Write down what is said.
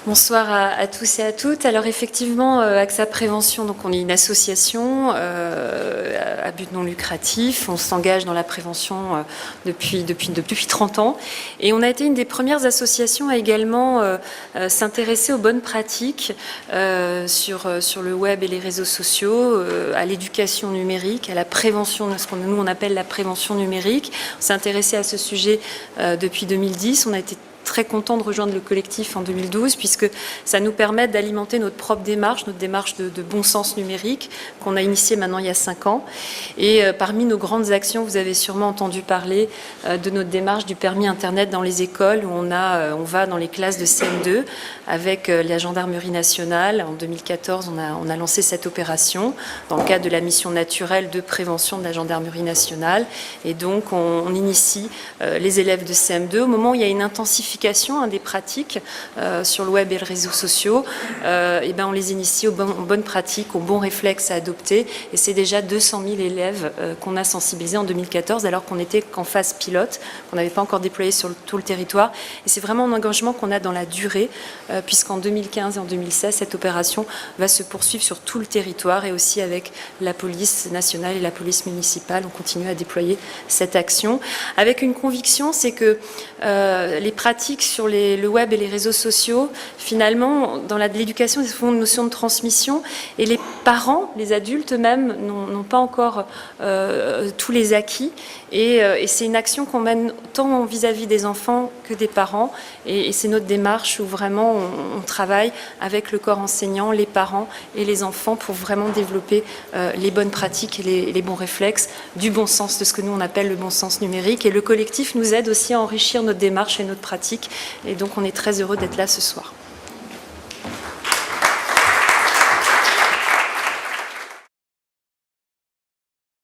Bonsoir à tous et à toutes. Alors effectivement, AXA Prévention, donc on est une association à but non lucratif. On s'engage dans la prévention depuis 30 ans. Et on a été une des premières associations à également s'intéresser aux bonnes pratiques sur le web et les réseaux sociaux, à l'éducation numérique, à la prévention, ce qu'on nous on appelle la prévention numérique. On s'est intéressé à ce sujet depuis 2010. On a été très content de rejoindre le collectif en 2012 puisque ça nous permet d'alimenter notre propre démarche, notre démarche de bon sens numérique qu'on a initiée maintenant il y a 5 ans. Et parmi nos grandes actions, vous avez sûrement entendu parler de notre démarche du permis Internet dans les écoles où on va dans les classes de CM2 avec la gendarmerie nationale. En 2014, on a lancé cette opération dans le cadre de la mission naturelle de prévention de la gendarmerie nationale. Et donc, on initie les élèves de CM2 au moment où il y a une intensification des pratiques sur le web et les réseaux sociaux, et ben on les initie aux bonnes pratiques, aux bons réflexes à adopter. Et c'est déjà 200 000 élèves qu'on a sensibilisés en 2014, alors qu'on n'était qu'en phase pilote, qu'on n'avait pas encore déployé sur tout le territoire. Et c'est vraiment un engagement qu'on a dans la durée, puisqu'en 2015 et en 2016, cette opération va se poursuivre sur tout le territoire et aussi avec la police nationale et la police municipale. On continue à déployer cette action avec une conviction, c'est que les pratiques sur le web et les réseaux sociaux, finalement, dans l'éducation, il faut une notion de transmission et les parents, les adultes eux-mêmes, n'ont pas encore tous les acquis et c'est une action qu'on mène tant vis-à-vis des enfants que des parents et c'est notre démarche où vraiment on travaille avec le corps enseignant, les parents et les enfants pour vraiment développer les bonnes pratiques et les bons réflexes, du bon sens, de ce que nous on appelle le bon sens numérique. Et le collectif nous aide aussi à enrichir notre démarche et notre pratique. Et donc on est très heureux d'être là ce soir.